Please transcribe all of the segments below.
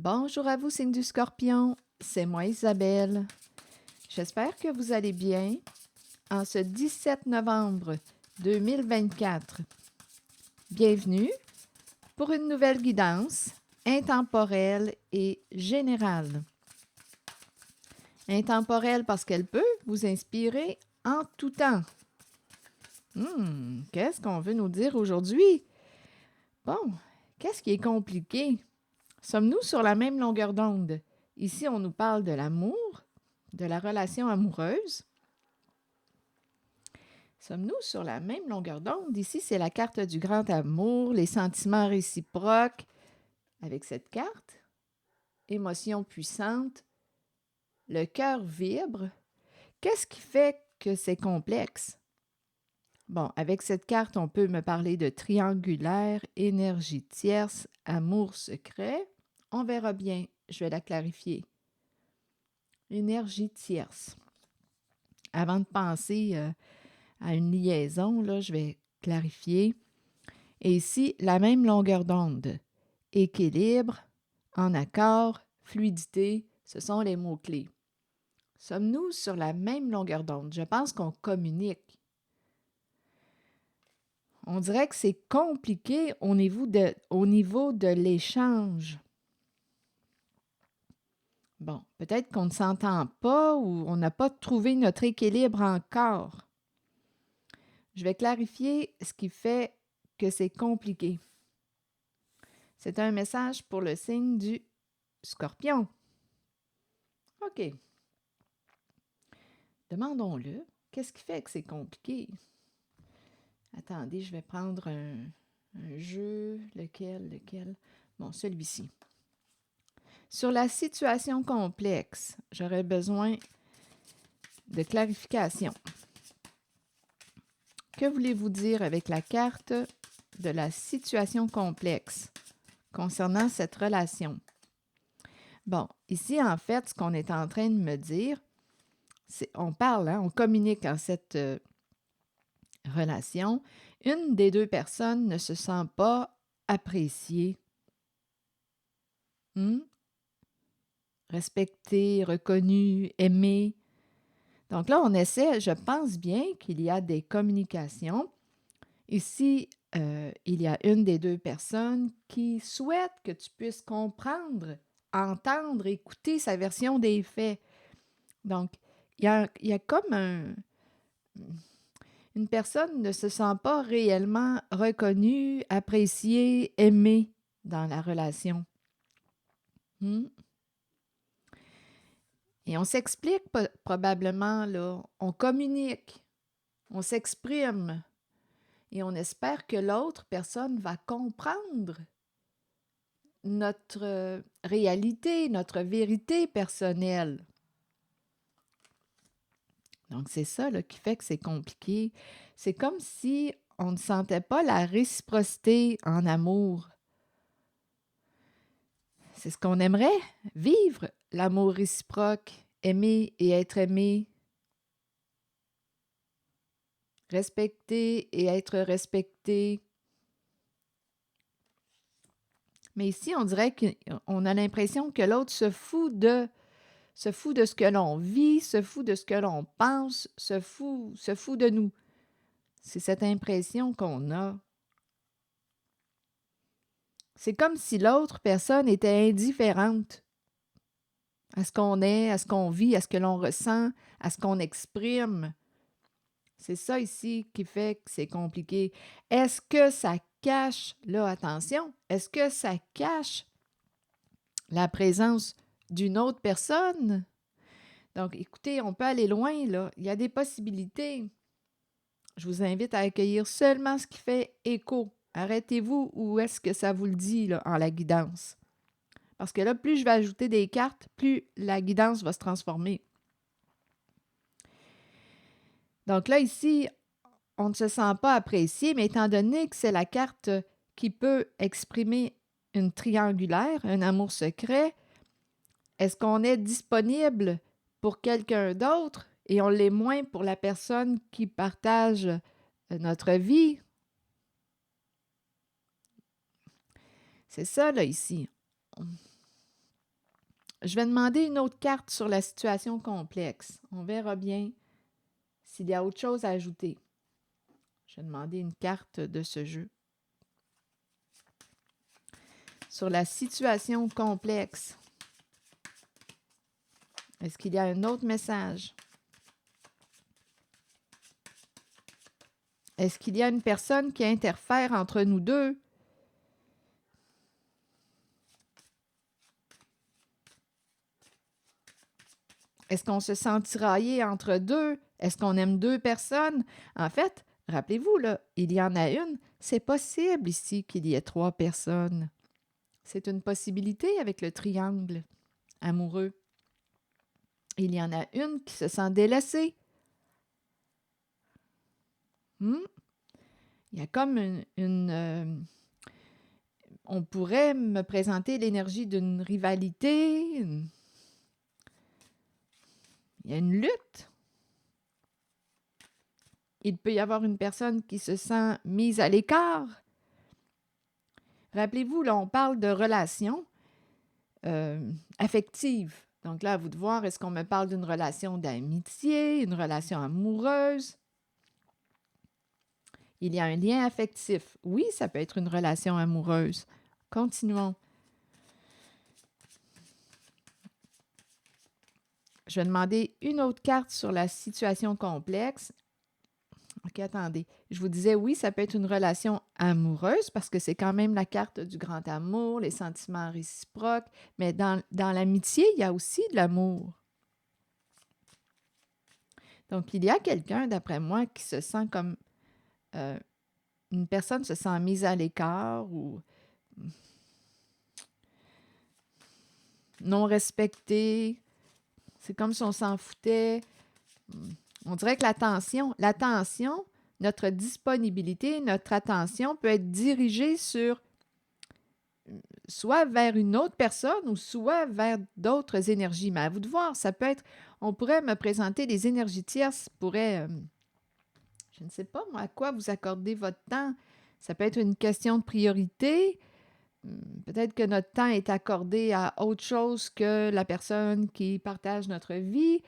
Bonjour à vous, signe du Scorpion. C'est moi, Isabelle. J'espère que vous allez bien en ce 17 novembre 2024. Bienvenue pour une nouvelle guidance intemporelle et générale. Intemporelle parce qu'elle peut vous inspirer en tout temps. Qu'est-ce qu'on veut nous dire aujourd'hui? Bon, qu'est-ce qui est compliqué? Sommes-nous sur la même longueur d'onde? Ici, on nous parle de l'amour, de la relation amoureuse. Sommes-nous sur la même longueur d'onde? Ici, c'est la carte du grand amour, les sentiments réciproques. Avec cette carte, émotion puissante, le cœur vibre. Qu'est-ce qui fait que c'est complexe? Bon, avec cette carte, on peut me parler de triangulaire, énergie tierce, amour secret. On verra bien, je vais la clarifier. Énergie tierce. Avant de penser à une liaison, là, je vais clarifier. Et ici, la même longueur d'onde. Équilibre, en accord, fluidité, ce sont les mots-clés. Sommes-nous sur la même longueur d'onde? Je pense qu'on communique. On dirait que c'est compliqué au niveau de l'échange. Bon, peut-être qu'on ne s'entend pas ou on n'a pas trouvé notre équilibre encore. Je vais clarifier ce qui fait que c'est compliqué. C'est un message pour le signe du Scorpion. OK. Demandons-le. Qu'est-ce qui fait que c'est compliqué? Attendez, je vais prendre un jeu. Lequel? Bon, celui-ci. Sur la situation complexe, j'aurais besoin de clarification. Que voulez-vous dire avec la carte de la situation complexe concernant cette relation? Bon, ici, en fait, ce qu'on est en train de me dire, c'est on parle, on communique en cette relation. Une des deux personnes ne se sent pas appréciée, respectée, reconnue, aimée. Donc là, on essaie, je pense bien qu'il y a des communications. Ici, il y a une des deux personnes qui souhaite que tu puisses comprendre, entendre, écouter sa version des faits. Donc, il y a comme une personne ne se sent pas réellement reconnue, appréciée, aimée dans la relation. Et on s'explique probablement, là, on communique, on s'exprime et on espère que l'autre personne va comprendre notre réalité, notre vérité personnelle. Donc, c'est ça là, qui fait que c'est compliqué. C'est comme si on ne sentait pas la réciprocité en amour. C'est ce qu'on aimerait, vivre l'amour réciproque, aimer et être aimé, respecter et être respecté. Mais ici, on dirait qu'on a l'impression que l'autre se fout de ce que l'on vit, se fout de ce que l'on pense, se fout de nous. C'est cette impression qu'on a. C'est comme si l'autre personne était indifférente à ce qu'on est, à ce qu'on vit, à ce que l'on ressent, à ce qu'on exprime. C'est ça ici qui fait que c'est compliqué. Est-ce que ça cache, là, attention, est-ce que ça cache la présence d'une autre personne? Donc, écoutez, on peut aller loin, là. Il y a des possibilités. Je vous invite à accueillir seulement ce qui fait écho. Arrêtez-vous où est-ce que ça vous le dit, là, en la guidance. Parce que là, plus je vais ajouter des cartes, plus la guidance va se transformer. Donc là, ici, on ne se sent pas apprécié, mais étant donné que c'est la carte qui peut exprimer une triangulaire, un amour secret, est-ce qu'on est disponible pour quelqu'un d'autre et on l'est moins pour la personne qui partage notre vie? C'est ça, là, ici. Je vais demander une autre carte sur la situation complexe. On verra bien s'il y a autre chose à ajouter. Je vais demander une carte de ce jeu. Sur la situation complexe, est-ce qu'il y a un autre message? Est-ce qu'il y a une personne qui interfère entre nous deux? Est-ce qu'on se sent tiraillé entre deux? Est-ce qu'on aime deux personnes? En fait, rappelez-vous, là, il y en a une. C'est possible ici qu'il y ait trois personnes. C'est une possibilité avec le triangle amoureux. Il y en a une qui se sent délaissée. Il y a comme on pourrait me présenter l'énergie d'une rivalité. Il y a une lutte. Il peut y avoir une personne qui se sent mise à l'écart. Rappelez-vous, là, on parle de relations affectives. Donc là, à vous de voir, est-ce qu'on me parle d'une relation d'amitié, une relation amoureuse? Il y a un lien affectif. Oui, ça peut être une relation amoureuse. Continuons. Je vais demander une autre carte sur la situation complexe. OK, attendez. Je vous disais, oui, ça peut être une relation amoureuse parce que c'est quand même la carte du grand amour, les sentiments réciproques. Mais dans l'amitié, il y a aussi de l'amour. Donc, il y a quelqu'un, d'après moi, qui se sent comme une personne se sent mise à l'écart ou non respectée. C'est comme si on s'en foutait. On dirait que l'attention, notre disponibilité, notre attention peut être dirigée sur soit vers une autre personne ou soit vers d'autres énergies. Mais à vous de voir, ça peut être, on pourrait me présenter des énergies tierces, pourrait, je ne sais pas moi, à quoi vous accordez votre temps. Ça peut être une question de priorité. Peut-être que notre temps est accordé à autre chose que la personne qui partage notre vie.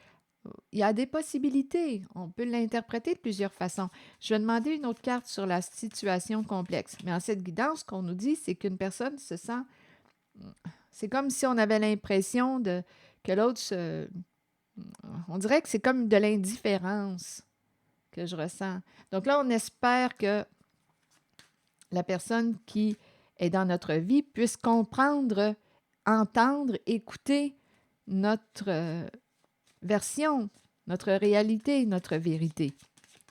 Il y a des possibilités. On peut l'interpréter de plusieurs façons. Je vais demander une autre carte sur la situation complexe. Mais en cette guidance, ce qu'on nous dit, c'est qu'une personne se sent... C'est comme si on avait l'impression que l'autre se... On dirait que c'est comme de l'indifférence que je ressens. Donc là, on espère que la personne qui est dans notre vie puisse comprendre, entendre, écouter notre version, notre réalité, notre vérité.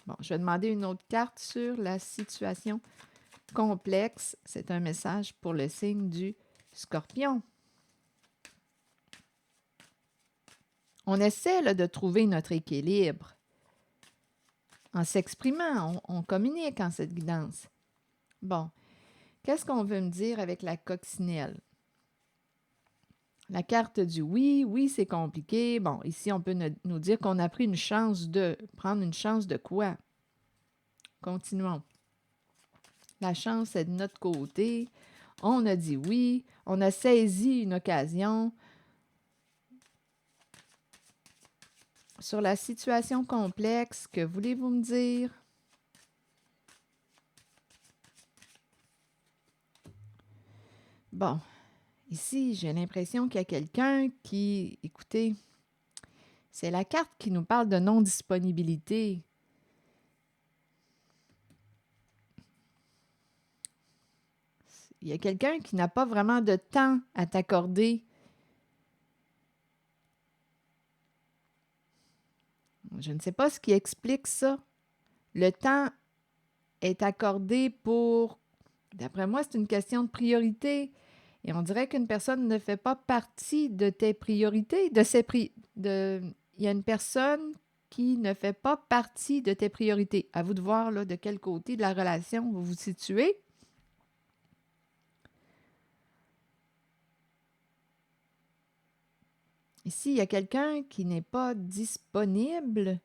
Bon, je vais demander une autre carte sur la situation complexe. C'est un message pour le signe du Scorpion. On essaie là, de trouver notre équilibre. En s'exprimant, on communique en cette guidance. Bon, qu'est-ce qu'on veut me dire avec la coccinelle? La carte du oui, oui, c'est compliqué. Bon, ici, on peut nous dire qu'on a pris une chance de... Prendre une chance de quoi? Continuons. La chance est de notre côté. On a dit oui. On a saisi une occasion. Sur la situation complexe, que voulez-vous me dire? Bon, ici, j'ai l'impression qu'il y a quelqu'un qui... Écoutez, c'est la carte qui nous parle de non-disponibilité. Il y a quelqu'un qui n'a pas vraiment de temps à t'accorder. Je ne sais pas ce qui explique ça. Le temps est accordé pour... D'après moi, c'est une question de priorité. Et on dirait qu'une personne ne fait pas partie de tes priorités, il y a une personne qui ne fait pas partie de tes priorités. À vous de voir là, de quel côté de la relation vous vous situez. Ici, il y a quelqu'un qui n'est pas disponible.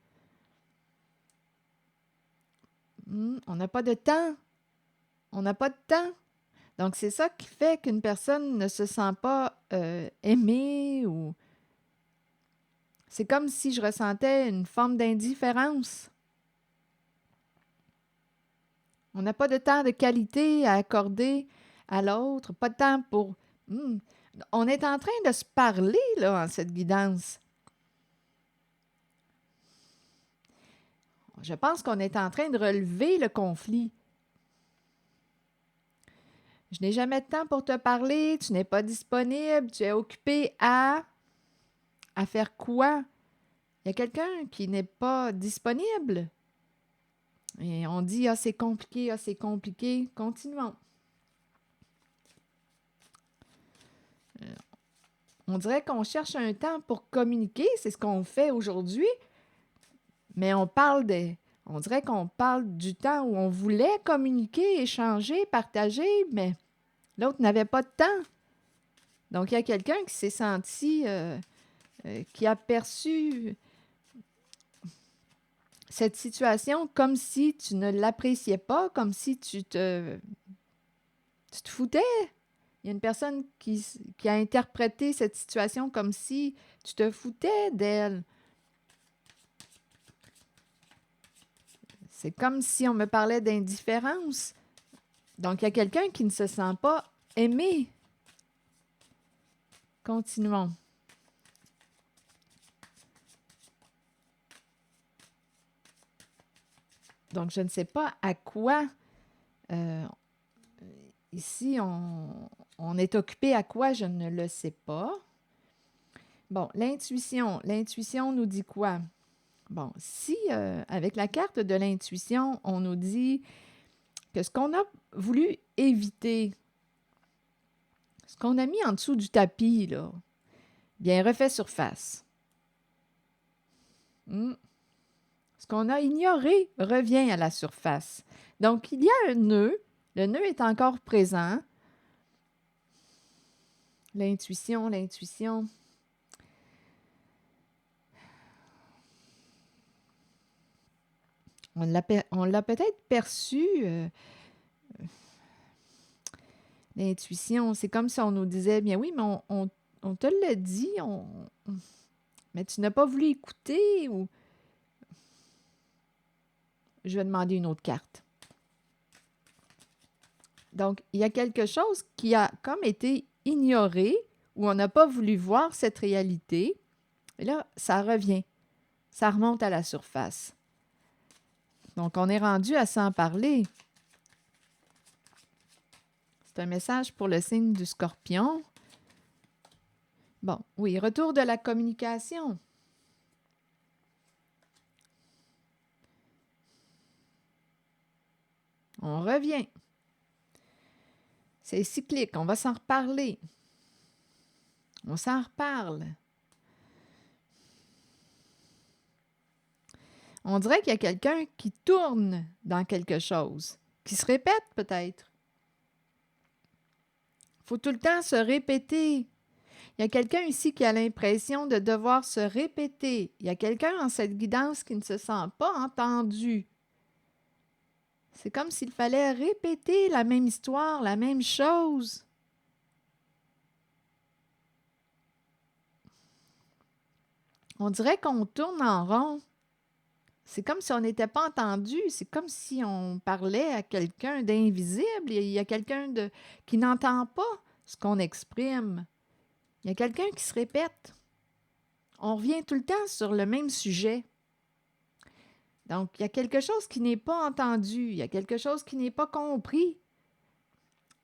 On n'a pas de temps. On n'a pas de temps. Donc, c'est ça qui fait qu'une personne ne se sent pas aimée ou c'est comme si je ressentais une forme d'indifférence. On n'a pas de temps de qualité à accorder à l'autre, pas de temps pour... Hmm. On est en train de se parler, là, en cette guidance. Je pense qu'on est en train de relever le conflit. Je n'ai jamais de temps pour te parler, tu n'es pas disponible, tu es occupé à faire quoi? Il y a quelqu'un qui n'est pas disponible. Et on dit, ah, c'est compliqué, ah, c'est compliqué. Continuons. On dirait qu'on cherche un temps pour communiquer, c'est ce qu'on fait aujourd'hui, mais on dirait qu'on parle du temps où on voulait communiquer, échanger, partager, mais l'autre n'avait pas de temps. Donc, il y a quelqu'un qui s'est senti, qui a perçu cette situation comme si tu ne l'appréciais pas, comme si tu te foutais. Il y a une personne qui a interprété cette situation comme si tu te foutais d'elle. C'est comme si on me parlait d'indifférence. Donc, il y a quelqu'un qui ne se sent pas aimé. Continuons. Donc, je ne sais pas à quoi, ici, on est occupé à quoi, je ne le sais pas. Bon, l'intuition. L'intuition nous dit quoi? Bon, si avec la carte de l'intuition, on nous dit que ce qu'on a voulu éviter, ce qu'on a mis en dessous du tapis, là, bien, refait surface. Ce qu'on a ignoré revient à la surface. Donc, il y a un nœud. Le nœud est encore présent. L'intuition, l'intuition. On l'a peut-être perçu. L'intuition, c'est comme si on nous disait, bien oui, mais on te l'a dit, mais tu n'as pas voulu écouter ou... Je vais demander une autre carte. Donc, il y a quelque chose qui a comme été ignoré ou on n'a pas voulu voir cette réalité. Et là, ça revient. Ça remonte à la surface. Donc, on est rendu à s'en parler. C'est un message pour le signe du Scorpion. Bon, oui, retour de la communication. On revient. C'est cyclique, on va s'en reparler. On s'en reparle. On dirait qu'il y a quelqu'un qui tourne dans quelque chose, qui se répète peut-être. Il faut tout le temps se répéter. Il y a quelqu'un ici qui a l'impression de devoir se répéter. Il y a quelqu'un en cette guidance qui ne se sent pas entendu. C'est comme s'il fallait répéter la même histoire, la même chose. On dirait qu'on tourne en rond. C'est comme si on n'était pas entendu. C'est comme si on parlait à quelqu'un d'invisible. Il y a quelqu'un qui n'entend pas ce qu'on exprime. Il y a quelqu'un qui se répète. On revient tout le temps sur le même sujet. Donc, il y a quelque chose qui n'est pas entendu. Il y a quelque chose qui n'est pas compris.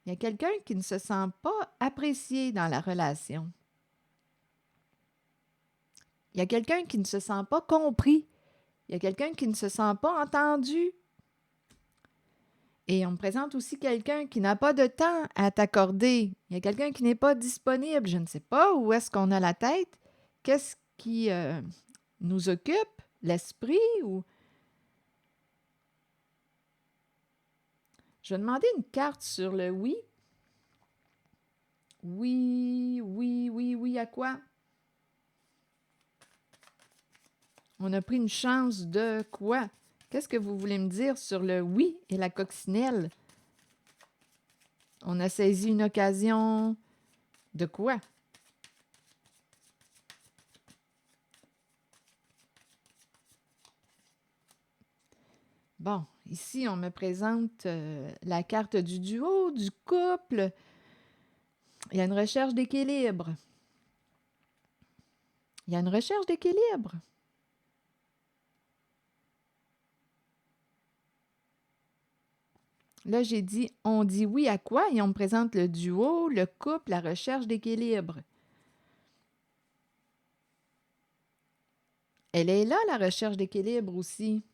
Il y a quelqu'un qui ne se sent pas apprécié dans la relation. Il y a quelqu'un qui ne se sent pas compris. Il y a quelqu'un qui ne se sent pas entendu. Et on me présente aussi quelqu'un qui n'a pas de temps à t'accorder. Il y a quelqu'un qui n'est pas disponible. Je ne sais pas où est-ce qu'on a la tête. Qu'est-ce qui nous occupe? L'esprit ou... Je vais demander une carte sur le oui. Oui, oui, oui, oui, à quoi? On a pris une chance de quoi? Qu'est-ce que vous voulez me dire sur le oui et la coccinelle? On a saisi une occasion de quoi? Bon, ici, on me présente la carte du duo, du couple. Il y a une recherche d'équilibre. Il y a une recherche d'équilibre. Là, j'ai dit, on dit oui à quoi? Et on me présente le duo, le couple, la recherche d'équilibre. Elle est là, la recherche d'équilibre aussi.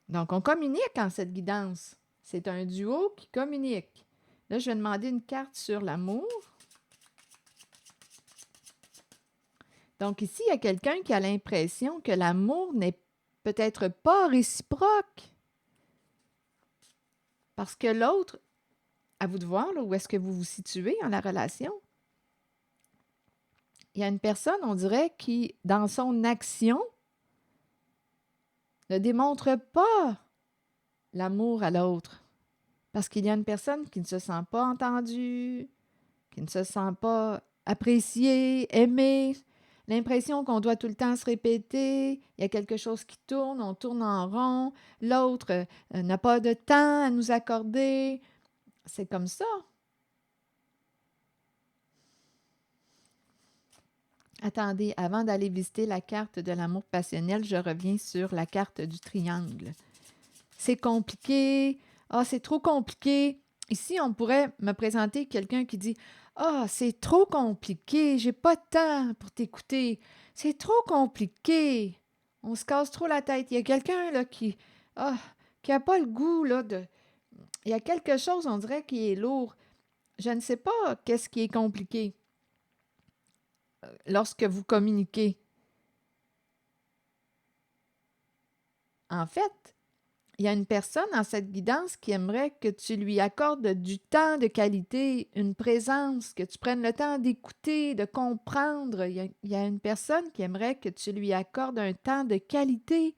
Donc, on communique en cette guidance. C'est un duo qui communique. Là, je vais demander une carte sur l'amour. Donc, ici, il y a quelqu'un qui a l'impression que l'amour n'est peut-être pas réciproque. Parce que l'autre, à vous de voir là, où est-ce que vous vous situez dans la relation. Il y a une personne, on dirait, qui, dans son action, ne démontre pas l'amour à l'autre. Parce qu'il y a une personne qui ne se sent pas entendue, qui ne se sent pas appréciée, aimée, l'impression qu'on doit tout le temps se répéter, il y a quelque chose qui tourne, on tourne en rond, l'autre n'a pas de temps à nous accorder. C'est comme ça. Attendez, avant d'aller visiter la carte de l'amour passionnel, je reviens sur la carte du triangle. C'est compliqué. Ah, c'est trop compliqué. Ici, on pourrait me présenter quelqu'un qui dit ah, c'est trop compliqué, j'ai pas de temps pour t'écouter. C'est trop compliqué. On se casse trop la tête. Il y a quelqu'un là ah, qui a pas le goût là de. Il y a quelque chose, on dirait, qui est lourd. Je ne sais pas qu'est-ce qui est compliqué lorsque vous communiquez. En fait, il y a une personne dans cette guidance qui aimerait que tu lui accordes du temps de qualité, une présence, que tu prennes le temps d'écouter, de comprendre. Il y a une personne qui aimerait que tu lui accordes un temps de qualité.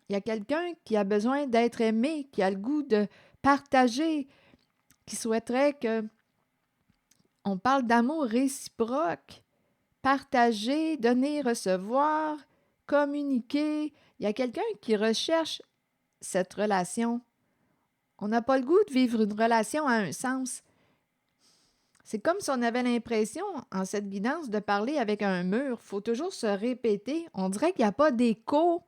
Il y a quelqu'un qui a besoin d'être aimé, qui a le goût de partager, qui souhaiterait que on parle d'amour réciproque, partager, donner, recevoir, communiquer. Il y a quelqu'un qui recherche cette relation. On n'a pas le goût de vivre une relation à un sens. C'est comme si on avait l'impression, en cette guidance, de parler avec un mur. Il faut toujours se répéter. On dirait qu'il n'y a pas d'écho.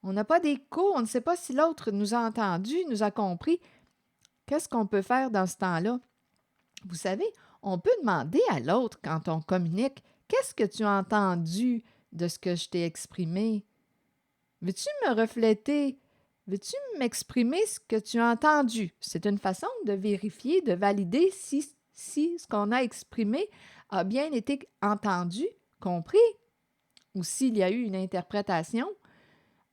On n'a pas d'écho. On ne sait pas si l'autre nous a entendu, nous a compris. Qu'est-ce qu'on peut faire dans ce temps-là? Vous savez, on peut demander à l'autre, quand on communique, qu'est-ce que tu as entendu de ce que je t'ai exprimé? Veux-tu me refléter? Veux-tu m'exprimer ce que tu as entendu? C'est une façon de vérifier, de valider si ce qu'on a exprimé a bien été entendu, compris, ou s'il y a eu une interprétation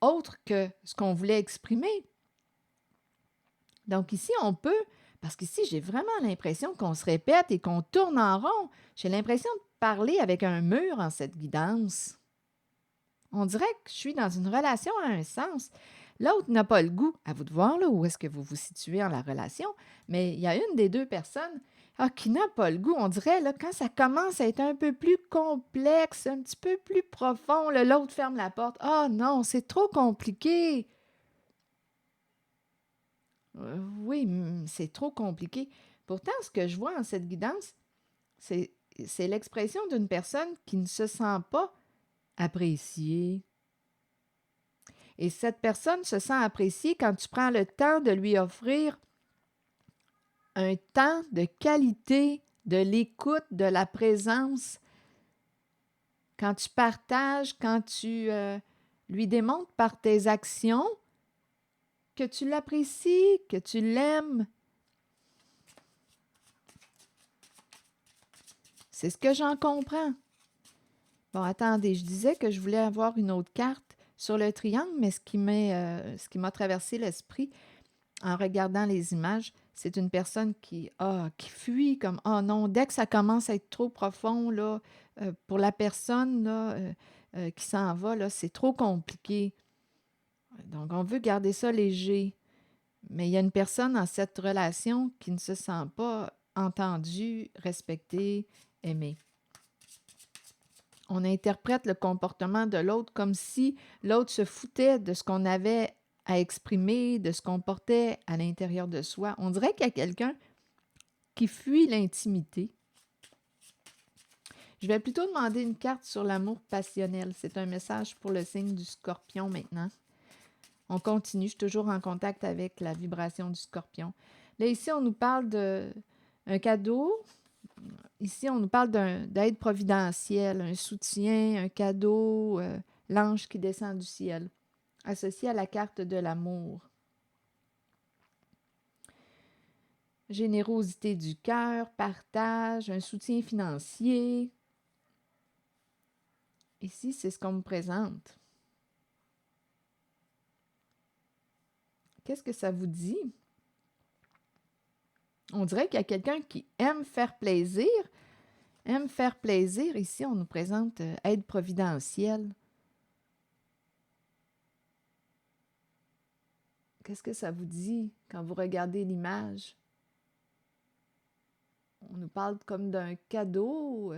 autre que ce qu'on voulait exprimer. Donc ici, on peut, parce qu'ici, j'ai vraiment l'impression qu'on se répète et qu'on tourne en rond. J'ai l'impression de parler avec un mur en cette guidance. On dirait que je suis dans une relation à un sens. L'autre n'a pas le goût. À vous de voir là, où est-ce que vous vous situez dans la relation. Mais il y a une des deux personnes qui n'a pas le goût. On dirait, là, quand ça commence à être un peu plus complexe, un petit peu plus profond, là, l'autre ferme la porte. Ah non, c'est trop compliqué. Oui, c'est trop compliqué. Pourtant, ce que je vois en cette guidance, c'est l'expression d'une personne qui ne se sent pas appréciée. Et cette personne se sent appréciée quand tu prends le temps de lui offrir un temps de qualité, de l'écoute, de la présence. Quand tu partages, quand tu lui démontres par tes actions que tu l'apprécies, que tu l'aimes. C'est ce que j'en comprends. Bon, attendez, je disais que je voulais avoir une autre carte sur le triangle, mais ce qui m'a traversé l'esprit en regardant les images, c'est une personne qui fuit comme « Oh non », dès que ça commence à être trop profond, là, pour la personne là, qui s'en va, là, c'est trop compliqué. Donc, on veut garder ça léger. mais il y a une personne dans cette relation qui ne se sent pas entendue, respectée, aimée. On interprète le comportement de l'autre comme si l'autre se foutait de ce qu'on avait à exprimer, de ce qu'on portait à l'intérieur de soi. On dirait qu'il y a quelqu'un qui fuit l'intimité. Je vais plutôt demander une carte sur l'amour passionnel. C'est un message pour le signe du Scorpion maintenant. On continue, je suis toujours en contact avec la vibration du Scorpion. Là, ici, on nous parle d'un cadeau. Ici, on nous parle d'aide providentielle, un soutien, un cadeau, l'ange qui descend du ciel, associé à la carte de l'amour. Générosité du cœur, partage, un soutien financier. Ici, c'est ce qu'on me présente. Qu'est-ce que ça vous dit? On dirait qu'il y a quelqu'un qui aime faire plaisir. Aime faire plaisir. Ici, on nous présente aide providentielle. Qu'est-ce que ça vous dit quand vous regardez l'image? On nous parle comme d'un cadeau.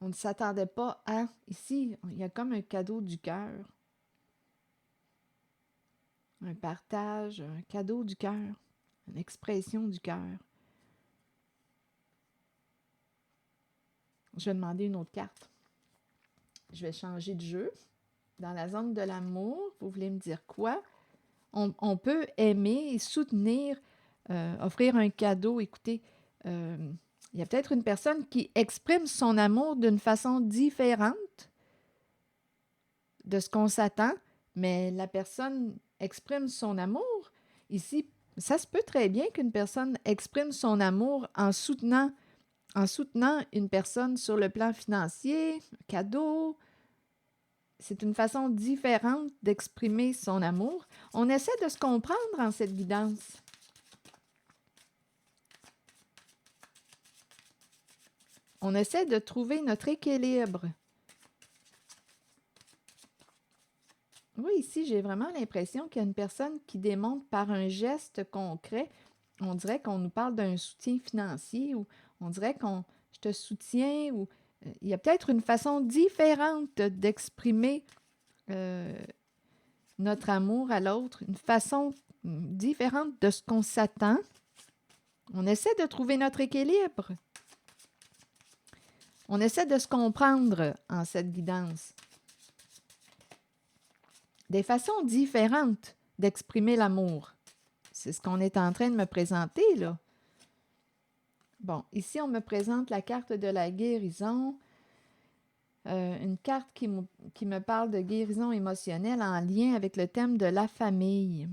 On ne s'attendait pas à. Ici, il y a comme un cadeau du cœur. Un partage, un cadeau du cœur. Une expression du cœur. Je vais demander une autre carte. Je vais changer de jeu. Dans la zone de l'amour, vous voulez me dire quoi? On peut aimer, soutenir, offrir un cadeau. Écoutez, il y a peut-être une personne qui exprime son amour d'une façon différente de ce qu'on s'attend, mais la personne exprime son amour. Ici, ça se peut très bien qu'une personne exprime son amour en soutenant une personne sur le plan financier, un cadeau. C'est une façon différente d'exprimer son amour. On essaie de se comprendre en cette guidance. On essaie de trouver notre équilibre. Oui, ici, j'ai vraiment l'impression qu'il y a une personne qui démontre par un geste concret, on dirait qu'on nous parle d'un soutien financier ou on dirait je te soutiens ou il y a peut-être une façon différente d'exprimer notre amour à l'autre, une façon différente de ce qu'on s'attend. On essaie de trouver notre équilibre. On essaie de se comprendre en cette guidance. Des façons différentes d'exprimer l'amour. C'est ce qu'on est en train de me présenter, là. Bon, ici, on me présente la carte de la guérison. Une carte qui me parle de guérison émotionnelle en lien avec le thème de la famille.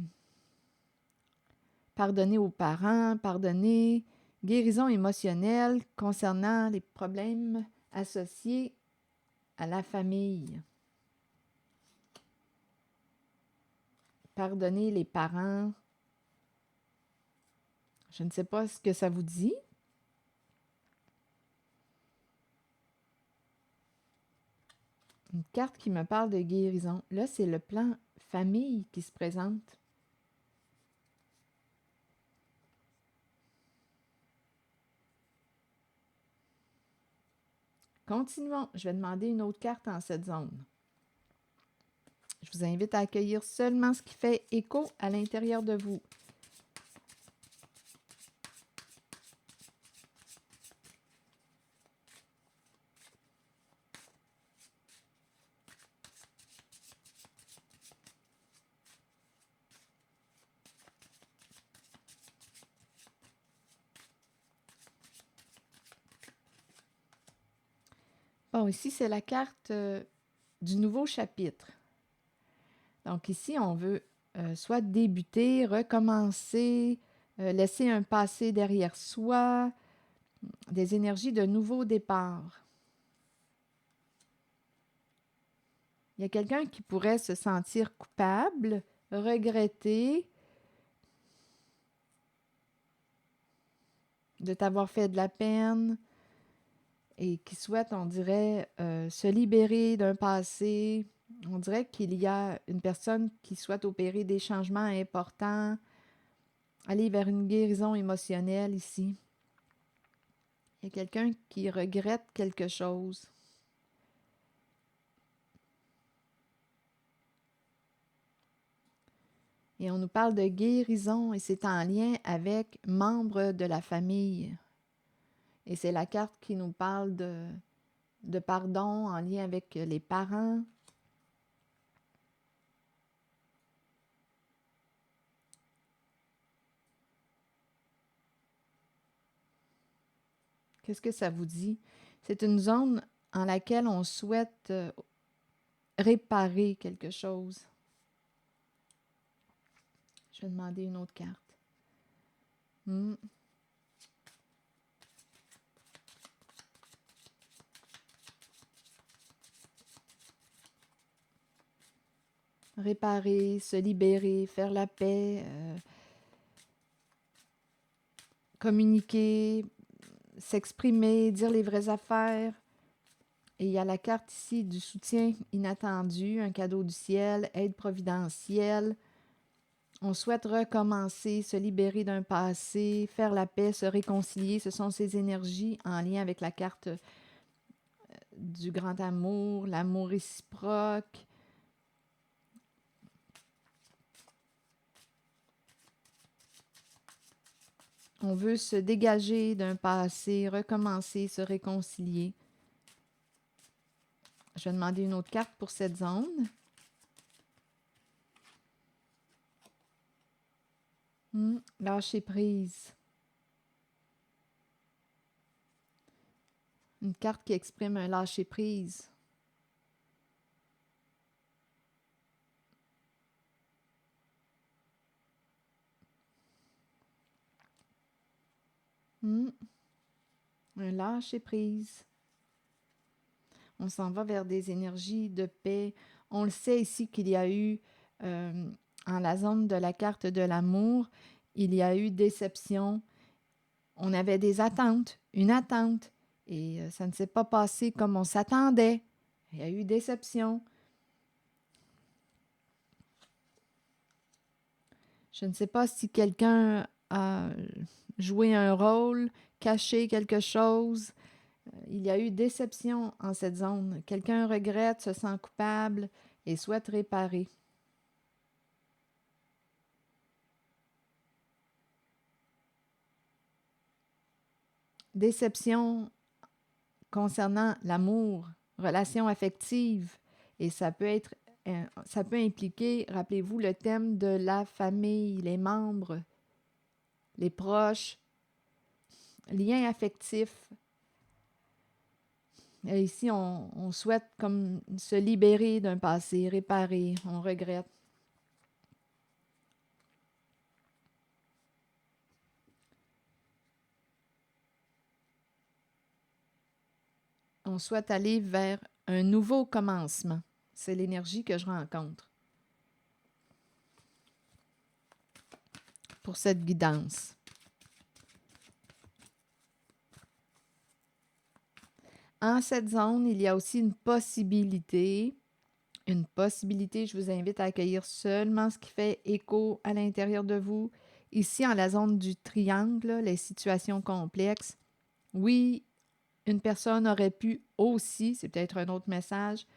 Pardonner aux parents, pardonner, guérison émotionnelle concernant les problèmes associés à la famille. Pardonner les parents. Je ne sais pas ce que ça vous dit. Une carte qui me parle de guérison. Là, c'est le plan famille qui se présente. Continuons. Je vais demander une autre carte en cette zone. Je vous invite à accueillir seulement ce qui fait écho à l'intérieur de vous. Bon, ici, c'est la carte du nouveau chapitre. Donc ici, on veut soit débuter, recommencer, laisser un passé derrière soi, des énergies de nouveau départ. Il y a quelqu'un qui pourrait se sentir coupable, regretter de t'avoir fait de la peine et qui souhaite, on dirait, se libérer d'un passé, On dirait qu'il y a une personne qui souhaite opérer des changements importants, aller vers une guérison émotionnelle ici. Il y a quelqu'un qui regrette quelque chose. Et on nous parle de guérison et c'est en lien avec membres de la famille. Et c'est la carte qui nous parle de pardon en lien avec les parents. Qu'est-ce que ça vous dit? C'est une zone en laquelle on souhaite réparer quelque chose. Je vais demander une autre carte. Réparer, se libérer, faire la paix, communiquer, s'exprimer, dire les vraies affaires. Et il y a la carte ici du soutien inattendu, un cadeau du ciel, aide providentielle. On souhaite recommencer, se libérer d'un passé, faire la paix, se réconcilier. Ce sont ces énergies en lien avec la carte du grand amour, l'amour réciproque. On veut se dégager d'un passé, recommencer, se réconcilier. Je vais demander une autre carte pour cette zone. Lâcher prise. Une carte qui exprime un lâcher prise. Un lâcher prise. On s'en va vers des énergies de paix. On le sait ici qu'il y a eu, en la zone de la carte de l'amour, il y a eu déception. On avait des attentes, une attente, et ça ne s'est pas passé comme on s'attendait. Il y a eu déception. Je ne sais pas si quelqu'un a joué un rôle, caché quelque chose. Il y a eu déception en cette zone. Quelqu'un regrette, se sent coupable et souhaite réparer. Déception concernant l'amour, relation affective. Et ça peut impliquer, rappelez-vous, le thème de la famille, les membres, les proches, liens affectifs. Et ici, on souhaite comme se libérer d'un passé, réparer, on regrette. On souhaite aller vers un nouveau commencement. C'est l'énergie que je rencontre pour cette guidance. En cette zone, il y a aussi une possibilité. Je vous invite à accueillir seulement ce qui fait écho à l'intérieur de vous. Ici, en la zone du triangle, les situations complexes. Oui, une personne aurait pu aussi, c'est peut-être un autre message,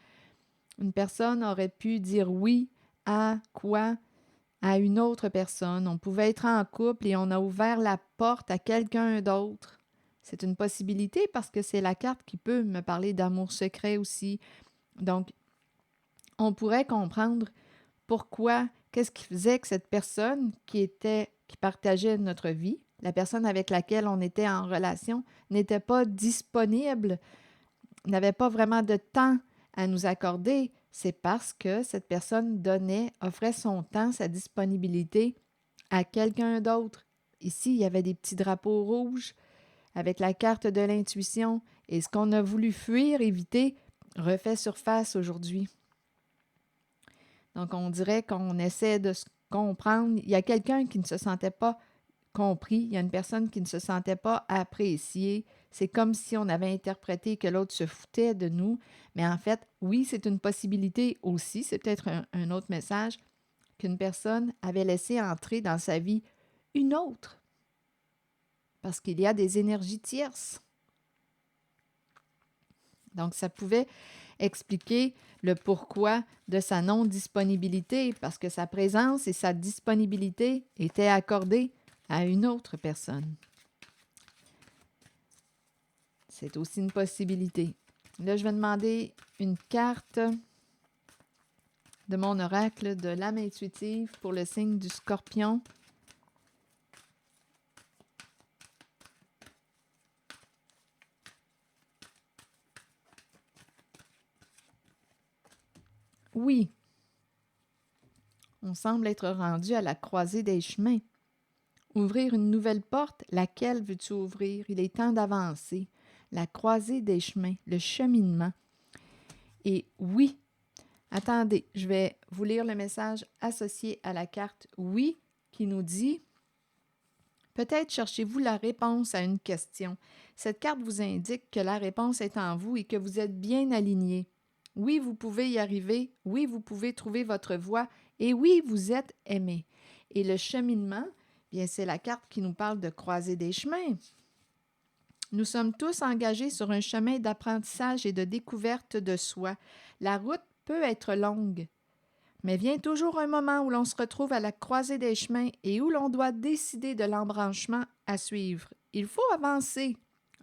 une personne aurait pu dire oui à quoi? À une autre personne. On pouvait être en couple et on a ouvert la porte à quelqu'un d'autre. C'est une possibilité parce que c'est la carte qui peut me parler d'amour secret aussi. Donc, on pourrait comprendre pourquoi, qu'est-ce qui faisait que cette personne qui partageait notre vie, la personne avec laquelle on était en relation, n'était pas disponible, n'avait pas vraiment de temps à nous accorder. C'est parce que cette personne offrait son temps, sa disponibilité à quelqu'un d'autre. Ici, il y avait des petits drapeaux rouges avec la carte de l'intuition et ce qu'on a voulu fuir, éviter, refait surface aujourd'hui. Donc, on dirait qu'on essaie de se comprendre. Il y a quelqu'un qui ne se sentait pas compris. Il y a une personne qui ne se sentait pas appréciée. c'est comme si on avait interprété que l'autre se foutait de nous. Mais en fait, oui, c'est une possibilité aussi. C'est peut-être un autre message qu'une personne avait laissé entrer dans sa vie une autre. Parce qu'il y a des énergies tierces. Donc, ça pouvait expliquer le pourquoi de sa non-disponibilité, parce que sa présence et sa disponibilité étaient accordées à une autre personne. C'est aussi une possibilité. Là, je vais demander une carte de mon oracle de l'âme intuitive pour le signe du Scorpion. Oui, on semble être rendu à la croisée des chemins. Ouvrir une nouvelle porte, laquelle veux-tu ouvrir? Il est temps d'avancer. La croisée des chemins, le cheminement. Et oui, attendez, je vais vous lire le message associé à la carte oui qui nous dit « Peut-être cherchez-vous la réponse à une question. Cette carte vous indique que la réponse est en vous et que vous êtes bien aligné. Oui, vous pouvez y arriver. Oui, vous pouvez trouver votre voie. Et oui, vous êtes aimé. » Et le cheminement, bien, c'est la carte qui nous parle de croiser des chemins. Nous sommes tous engagés sur un chemin d'apprentissage et de découverte de soi. La route peut être longue, mais vient toujours un moment où l'on se retrouve à la croisée des chemins et où l'on doit décider de l'embranchement à suivre. Il faut avancer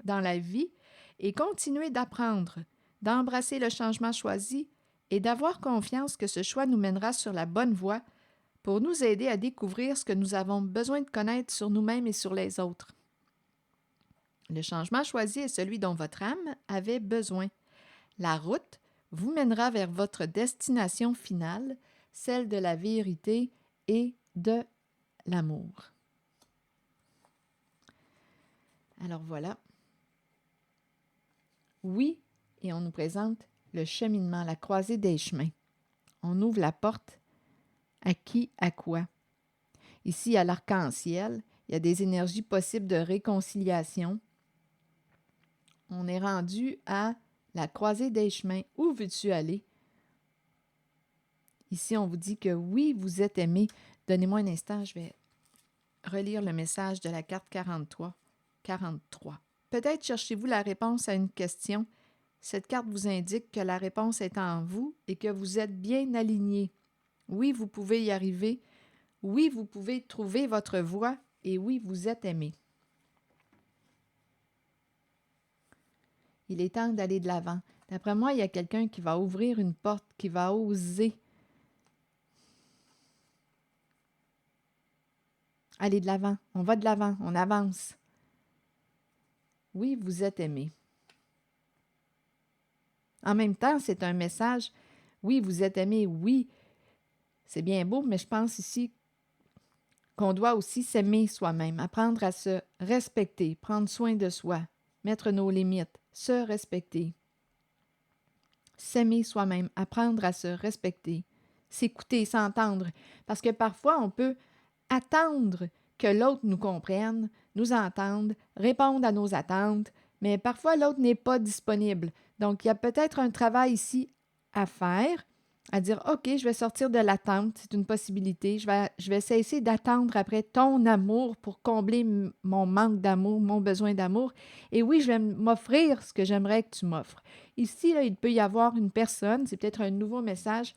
dans la vie et continuer d'apprendre, d'embrasser le changement choisi et d'avoir confiance que ce choix nous mènera sur la bonne voie pour nous aider à découvrir ce que nous avons besoin de connaître sur nous-mêmes et sur les autres. Le changement choisi est celui dont votre âme avait besoin. La route vous mènera vers votre destination finale, celle de la vérité et de l'amour. Alors voilà. Oui, et on nous présente le cheminement, la croisée des chemins. On ouvre la porte à qui, à quoi. Ici, à l'arc-en-ciel, il y a des énergies possibles de réconciliation. On est rendu à la croisée des chemins. Où veux-tu aller? Ici, on vous dit que oui, vous êtes aimé. Donnez-moi un instant, je vais relire le message de la carte 43. 43. Peut-être cherchez-vous la réponse à une question. Cette carte vous indique que la réponse est en vous et que vous êtes bien aligné. Oui, vous pouvez y arriver. Oui, vous pouvez trouver votre voie. Et oui, vous êtes aimé. Il est temps d'aller de l'avant. D'après moi, il y a quelqu'un qui va ouvrir une porte, qui va oser aller de l'avant. On va de l'avant, on avance. Oui, vous êtes aimé. En même temps, c'est un message. Oui, vous êtes aimé. Oui, c'est bien beau, mais je pense ici qu'on doit aussi s'aimer soi-même, apprendre à se respecter, prendre soin de soi, mettre nos limites, se respecter. S'aimer soi-même, apprendre à se respecter, s'écouter, s'entendre. Parce que parfois, on peut attendre que l'autre nous comprenne, nous entende, réponde à nos attentes, mais parfois l'autre n'est pas disponible. Donc, il y a peut-être un travail ici à faire, à dire, OK, je vais sortir de l'attente, c'est une possibilité, je vais cesser d'attendre après ton amour pour combler mon manque d'amour, mon besoin d'amour. Et oui, je vais m'offrir ce que j'aimerais que tu m'offres. Ici, là, il peut y avoir une personne, c'est peut-être un nouveau message,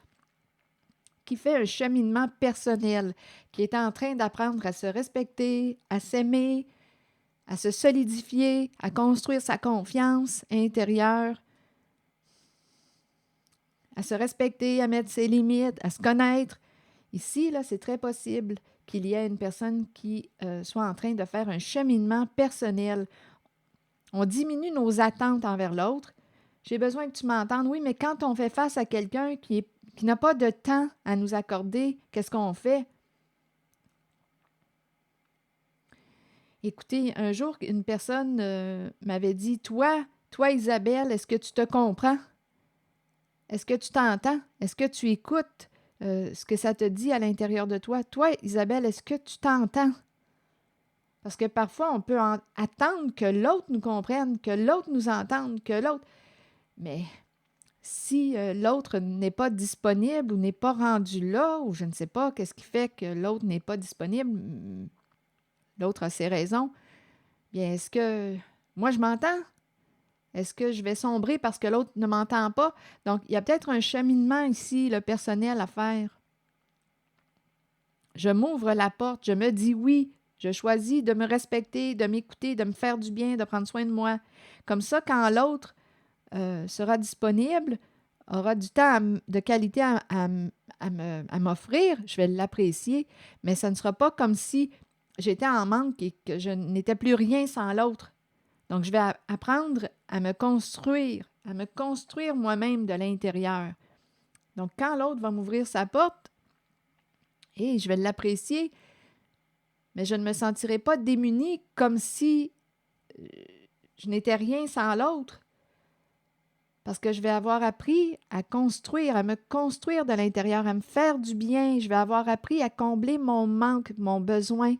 qui fait un cheminement personnel, qui est en train d'apprendre à se respecter, à s'aimer, à se solidifier, à construire sa confiance intérieure, à se respecter, à mettre ses limites, à se connaître. Ici, là, c'est très possible qu'il y ait une personne qui soit en train de faire un cheminement personnel. On diminue nos attentes envers l'autre. J'ai besoin que tu m'entendes. Oui, mais quand on fait face à quelqu'un qui n'a pas de temps à nous accorder, qu'est-ce qu'on fait? Écoutez, un jour, une personne m'avait dit, toi, Isabelle, est-ce que tu te comprends? Est-ce que tu t'entends? Est-ce que tu écoutes ce que ça te dit à l'intérieur de toi? Toi, Isabelle, est-ce que tu t'entends? Parce que parfois, on peut attendre que l'autre nous comprenne, que l'autre nous entende, que l'autre... Mais si l'autre n'est pas disponible ou n'est pas rendu là, ou je ne sais pas qu'est-ce qui fait que l'autre n'est pas disponible, l'autre a ses raisons, bien, est-ce que moi, je m'entends? Est-ce que je vais sombrer parce que l'autre ne m'entend pas? Donc, il y a peut-être un cheminement ici, le personnel à faire. Je m'ouvre la porte, je me dis oui, je choisis de me respecter, de m'écouter, de me faire du bien, de prendre soin de moi. Comme ça, quand l'autre sera disponible, aura du temps de qualité à m'offrir, je vais l'apprécier, mais ce ne sera pas comme si j'étais en manque et que je n'étais plus rien sans l'autre. Donc, je vais apprendre à me construire moi-même de l'intérieur. Donc, quand l'autre va m'ouvrir sa porte, et je vais l'apprécier, mais je ne me sentirai pas démunie comme si je n'étais rien sans l'autre. Parce que je vais avoir appris à construire, à me construire de l'intérieur, à me faire du bien. Je vais avoir appris à combler mon manque, mon besoin.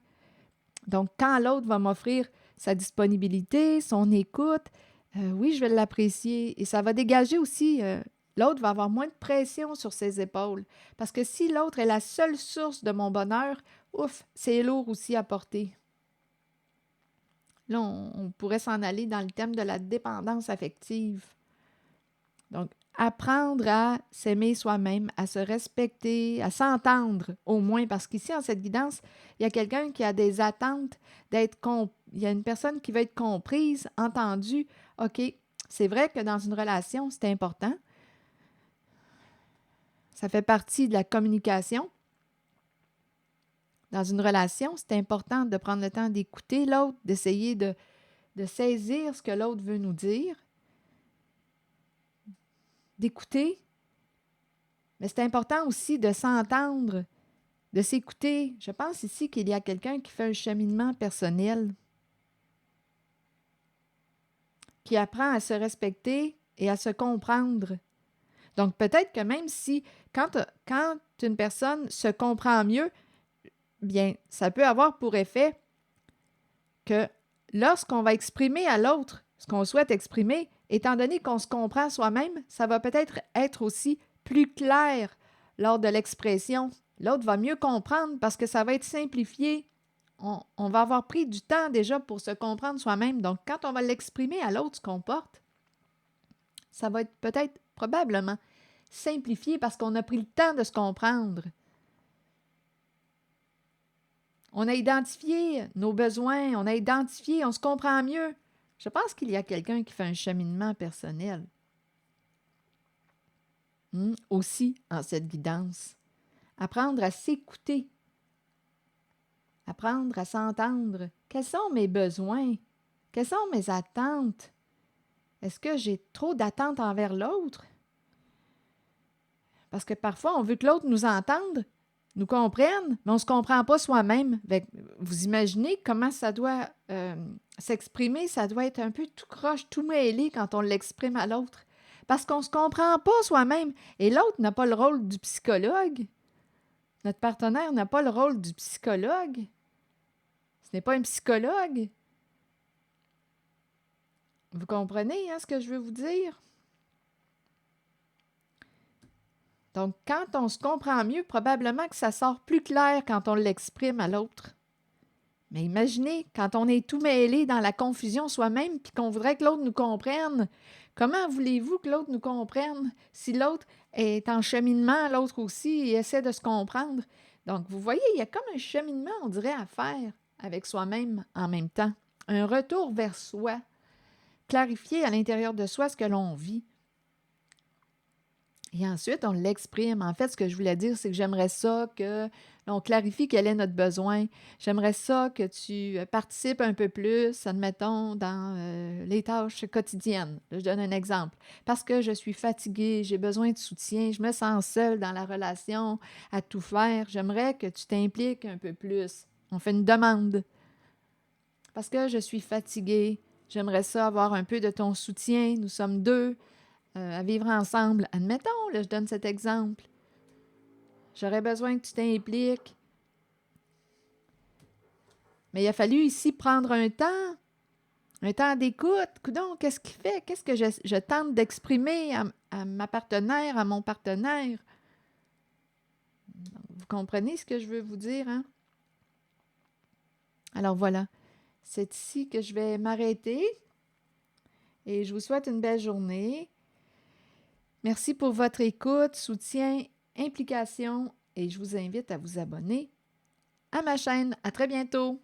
Donc, quand l'autre va m'offrir sa disponibilité, son écoute, oui, je vais l'apprécier. Et ça va dégager aussi, l'autre va avoir moins de pression sur ses épaules. Parce que si l'autre est la seule source de mon bonheur, ouf, c'est lourd aussi à porter. Là, on pourrait s'en aller dans le thème de la dépendance affective. Donc, apprendre à s'aimer soi-même, à se respecter, à s'entendre au moins, parce qu'ici, en cette guidance, il y a quelqu'un qui a des attentes il y a une personne qui veut être comprise, entendue. OK, c'est vrai que dans une relation, c'est important. Ça fait partie de la communication. Dans une relation, c'est important de prendre le temps d'écouter l'autre, d'essayer de saisir ce que l'autre veut nous dire, d'écouter. Mais c'est important aussi de s'entendre, de s'écouter. Je pense ici qu'il y a quelqu'un qui fait un cheminement personnel, qui apprend à se respecter et à se comprendre. Donc, peut-être que même si, quand une personne se comprend mieux, bien, ça peut avoir pour effet que lorsqu'on va exprimer à l'autre ce qu'on souhaite exprimer, étant donné qu'on se comprend soi-même, ça va peut-être être aussi plus clair lors de l'expression. L'autre va mieux comprendre parce que ça va être simplifié. On va avoir pris du temps déjà pour se comprendre soi-même. Donc, quand on va l'exprimer à l'autre, ce qu'on porte, ça va être peut-être, probablement, simplifié parce qu'on a pris le temps de se comprendre. On a identifié nos besoins, on se comprend mieux. Je pense qu'il y a quelqu'un qui fait un cheminement personnel. Aussi, en cette guidance. Apprendre à s'écouter. Apprendre à s'entendre. Quels sont mes besoins? Quelles sont mes attentes? Est-ce que j'ai trop d'attentes envers l'autre? Parce que parfois, on veut que l'autre nous entende, nous comprenne, mais on ne se comprend pas soi-même. Vous imaginez comment ça doit s'exprimer? Ça doit être un peu tout croche, tout mêlé quand on l'exprime à l'autre. Parce qu'on ne se comprend pas soi-même. Et l'autre n'a pas le rôle du psychologue. Notre partenaire n'a pas le rôle du psychologue. Ce n'est pas un psychologue. Vous comprenez ce que je veux vous dire? Donc, quand on se comprend mieux, probablement que ça sort plus clair quand on l'exprime à l'autre. Mais imaginez, quand on est tout mêlé dans la confusion soi-même puis qu'on voudrait que l'autre nous comprenne, comment voulez-vous que l'autre nous comprenne si l'autre est en cheminement, l'autre aussi, et essaie de se comprendre? Donc, vous voyez, il y a comme un cheminement, on dirait, à faire avec soi-même en même temps. Un retour vers soi, clarifier à l'intérieur de soi ce que l'on vit. Et ensuite, on l'exprime. En fait, ce que je voulais dire, c'est que j'aimerais ça que l'on clarifie quel est notre besoin. J'aimerais ça que tu participes un peu plus, admettons, dans les tâches quotidiennes. Là, je donne un exemple. Parce que je suis fatiguée, j'ai besoin de soutien, je me sens seule dans la relation à tout faire. J'aimerais que tu t'impliques un peu plus. On fait une demande. Parce que je suis fatiguée, j'aimerais ça avoir un peu de ton soutien. Nous sommes deux. À vivre ensemble. Admettons, là, je donne cet exemple. J'aurais besoin que tu t'impliques. Mais il a fallu ici prendre un temps d'écoute. Coudonc, qu'est-ce qu'il fait? Qu'est-ce que je tente d'exprimer à ma partenaire, à mon partenaire? Vous comprenez ce que je veux vous dire, hein? Alors voilà, c'est ici que je vais m'arrêter et je vous souhaite une belle journée. Merci pour votre écoute, soutien, implication et je vous invite à vous abonner à ma chaîne. À très bientôt!